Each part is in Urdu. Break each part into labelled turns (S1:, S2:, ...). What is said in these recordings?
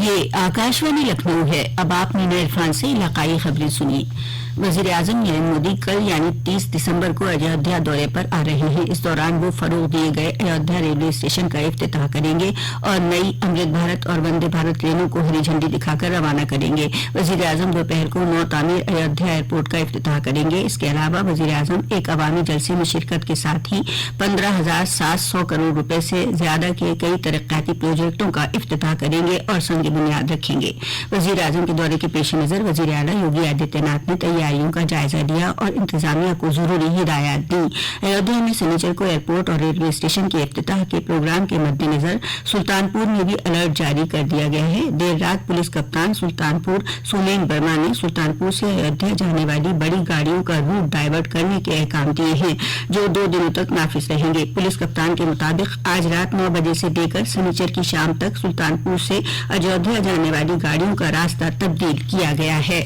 S1: یہ آکاشوانی لکھنؤ ہے۔ اب آپ مینا عرفان سے علاقائی خبریں سنیے۔ وزیر اعظم نریندر مودی کل یعنی 30 دسمبر کو ایودھیا دورے پر آ رہے ہیں۔ اس دوران وہ فروغ دیے گئے ایودھیا ریلوے اسٹیشن کا افتتاح کریں گے اور نئی امرت بھارت اور وندے بھارت ٹرینوں کو ہری جھنڈی دکھا کر روانہ کریں گے۔ وزیر اعظم دوپہر کو نو تعمیر ایودھیا ایئرپورٹ کا افتتاح کریں گے۔ اس کے علاوہ وزیر اعظم ایک عوامی جلسے میں شرکت کے ساتھ ہی 15,700 کروڑ روپے سے زیادہ کے کئی ترقیاتی پروجیکٹوں کا افتتاح کریں گے اور سنگ بنیاد رکھیں گے۔ وزیر اعظم کے دورے کے پیش نظر وزیر اعلیٰ یوگی آدتیہ ناتھ نے تیاریوں کا جائزہ لیا اور انتظامیہ کو ضروری ہدایات دی۔ ایودھیا میں سنیچر کو ایئرپورٹ اور ریلوے اسٹیشن کے افتتاح کے پروگرام کے مد نظر سلطانپور میں بھی الرٹ جاری کر دیا گیا ہے۔ دیر رات پولیس کپتان سلطانپور سولین برما نے سلطانپور سے ایودھیا جانے والی بڑی گاڑیوں کا روٹ ڈائیورٹ کرنے کے احکام دیے ہیں جو 2 دنوں تک نافذ رہیں گے۔ پولیس کپتان کے مطابق آج رات 9 بجے سے لے کر سنیچر کی شام تک سلطانپور سے ایودھیا جانے والی گاڑیوں کا راستہ تبدیل کیا گیا ہے۔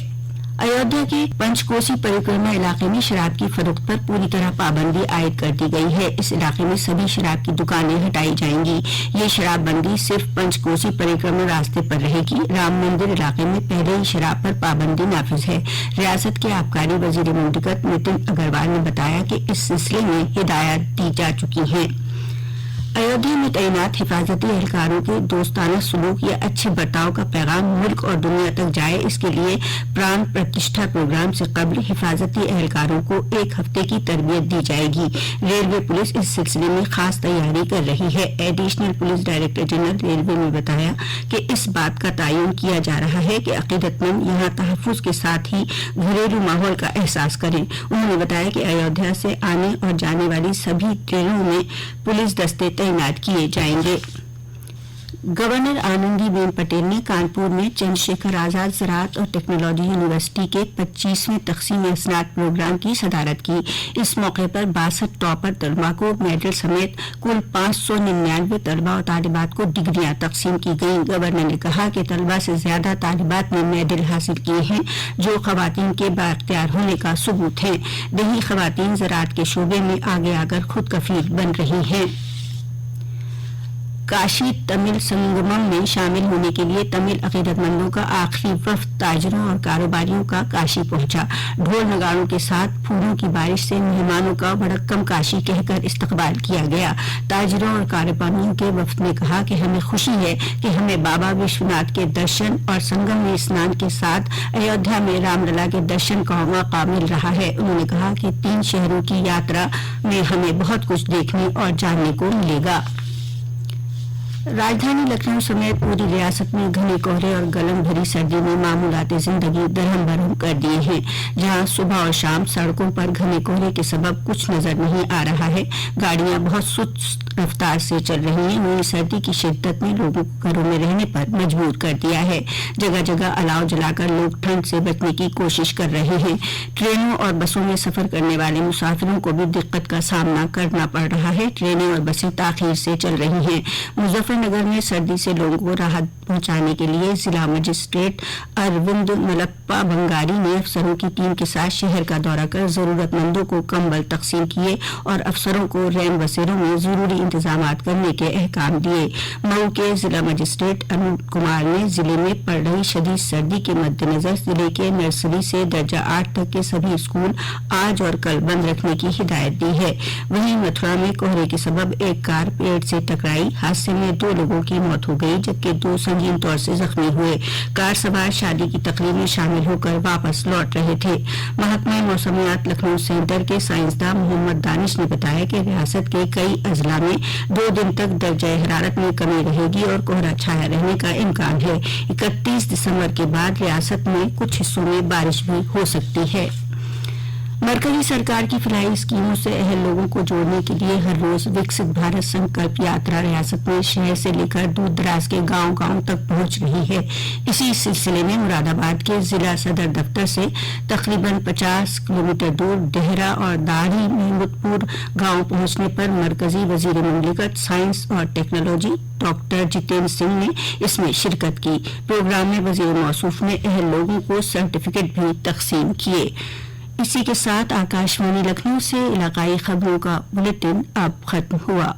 S1: ایودھیا کے پنچ کوسی پریکرما علاقے میں شراب کی فروخت پر پوری طرح پابندی عائد کر دی گئی ہے۔ اس علاقے میں سبھی شراب کی دکانیں ہٹائی جائیں گی۔ یہ شراب بندی صرف پنچ کوسی پریکرما راستے پر رہے گی۔ رام مندر علاقے میں پہلے ہی شراب پر پابندی نافذ ہے۔ ریاست کے آبکاری وزیر مملکت نتن اگروال نے بتایا کہ اس سلسلے میں ہدایات دی جا چکی ہیں۔ ایودھیا میں تعینات حفاظتی اہلکاروں کے دوستانہ سلوک یا اچھے برتاؤ کا پیغام ملک اور دنیا تک جائے، اس کے لیے پران پرتشٹھا پروگرام سے قبل حفاظتی اہلکاروں کو 1 ہفتے کی تربیت دی جائے گی۔ ریلوے پولیس اس سلسلے میں خاص تیاری کر رہی ہے۔ Additional police director general railway نے بتایا کہ اس بات کا تعین کیا جا رہا ہے کہ عقیدت مند یہاں تحفظ کے ساتھ ہی گھریلو ماحول کا احساس کریں۔ انہوں نے بتایا کہ ایودھیا سے آنے اور جانے والی سبھی ٹرینوں میں پولیس دستے تعینات کیے جائیں گے۔ گورنر آنندی بین پٹیل نے کانپور میں چندر شیکھر آزاد زراعت اور ٹیکنالوجی یونیورسٹی کے 25ویں تقسیم اسناد پروگرام کی صدارت کی۔ اس موقع پر 62 ٹاپر طلباء کو میڈل سمیت کل 599 طلباء اور طالبات کو ڈگریاں تقسیم کی گئیں۔ گورنر نے کہا کہ طلباء سے زیادہ طالبات نے میڈل حاصل کیے ہیں جو خواتین کے بااختیار ہونے کا ثبوت ہیں۔ دیہی خواتین زراعت کے شعبے میں آگے آ کر خود کفیل بن رہی ہیں۔ کاشی تمل سنگمم میں شامل ہونے کے لیے تمل عقیدت مندوں کا آخری وفد تاجروں اور کاروباریوں کا کاشی پہنچا۔ ڈھول نگاروں کے ساتھ پھولوں کی بارش سے مہمانوں کا وڑکم کاشی کہہ کر استقبال کیا گیا۔ تاجروں اور کاروباریوں کے وفد نے کہا کہ ہمیں خوشی ہے کہ ہمیں بابا وشوناتھ کے درشن اور سنگم میں اسنان کے ساتھ ایودھیا میں رام للا کے درشن کا موقع مل رہا ہے۔ انہوں نے کہا کہ 3 شہروں کی یاترا میں ہمیں بہت کچھ دیکھنے اور جاننے کو ملے گا۔ راجدھانی لکھنؤ سمیت پوری ریاست میں گھنے کہرے اور گلم بھری سردی نے معمولات زندگی درہم برہم کر دیے ہیں۔ جہاں صبح اور شام سڑکوں پر گھنے کہرے کے سبب کچھ نظر نہیں آ رہا ہے، گاڑیاں بہت سست رفتار سے چل رہی ہیں، وہیں سردی کی شدت نے لوگوں کو گھروں میں رہنے پر مجبور کر دیا ہے۔ جگہ جگہ الاؤ جلا کر لوگ ٹھنڈ سے بچنے کی کوشش کر رہے ہیں۔ ٹرینوں اور بسوں میں سفر کرنے والے مسافروں کو بھی دقت کا سامنا کرنا پڑ رہا ہے۔ ٹرینیں اور بسیں تاخیر سے چل رہی ہیں۔ مظفر نگر میں سردی سے لوگوں کو راحت پہنچانے کے لیے ضلع مجسٹریٹ اروند ملپا بنگاری نے افسروں کی ٹیم کے ساتھ شہر کا دورہ کر ضرورت مندوں کو کمبل تقسیم کیے اور افسروں کو رین بسیروں میں ضروری انتظامات کرنے کے احکام دیے۔ مئو کے ضلع مجسٹریٹ انوپ کمار نے ضلع میں پڑ رہی شدید سردی کے مد نظر ضلع کے نرسری سے درجہ 8 تک کے سبھی اسکول آج اور کل بند رکھنے کی ہدایت دی ہے۔ وہیں متھرا میں کوہرے کے سبب ایک کار پیڑ سے ٹکرائی، حادثے میں 2 لوگوں کی موت ہو گئی جبکہ 2 سنگین طور سے زخمی ہوئے۔ کار سوار شادی کی تقریب میں شامل ہو کر واپس لوٹ رہے تھے۔ محکمہ موسمیات لکھنؤ سینٹر کے سائنسداں محمد دانش نے بتایا کہ ریاست کے کئی اضلاع میں 2 دن تک درجہ حرارت میں کمی رہے گی اور کوہرا چھایا رہنے کا امکان ہے۔ 31 دسمبر کے بعد ریاست میں کچھ حصوں میں بارش بھی ہو سکتی ہے۔ مرکزی سرکار کی فلاحی اسکیموں سے اہل لوگوں کو جوڑنے کے لیے ہر روز وکست بھارت سنکلپ یاترا ریاست میں شہر سے لے کر دور دراز کے گاؤں گاؤں تک پہنچ رہی ہے۔ اسی سلسلے میں مراد آباد کے ضلع صدر دفتر سے تقریباً 50 کلومیٹر دور ڈہرا اور داڑھی محمود پور گاؤں پہنچنے پر مرکزی وزیر مملکت سائنس اور ٹیکنالوجی ڈاکٹر جتیندر سنگھ نے اس میں شرکت کی۔ پروگرام میں وزیر موصوف نے اہل لوگوں کو سرٹیفکیٹ بھی تقسیم کیے۔ اسی کے ساتھ آکاشوانی لکھنؤ سے علاقائی خبروں کا بلیٹن اب ختم ہوا۔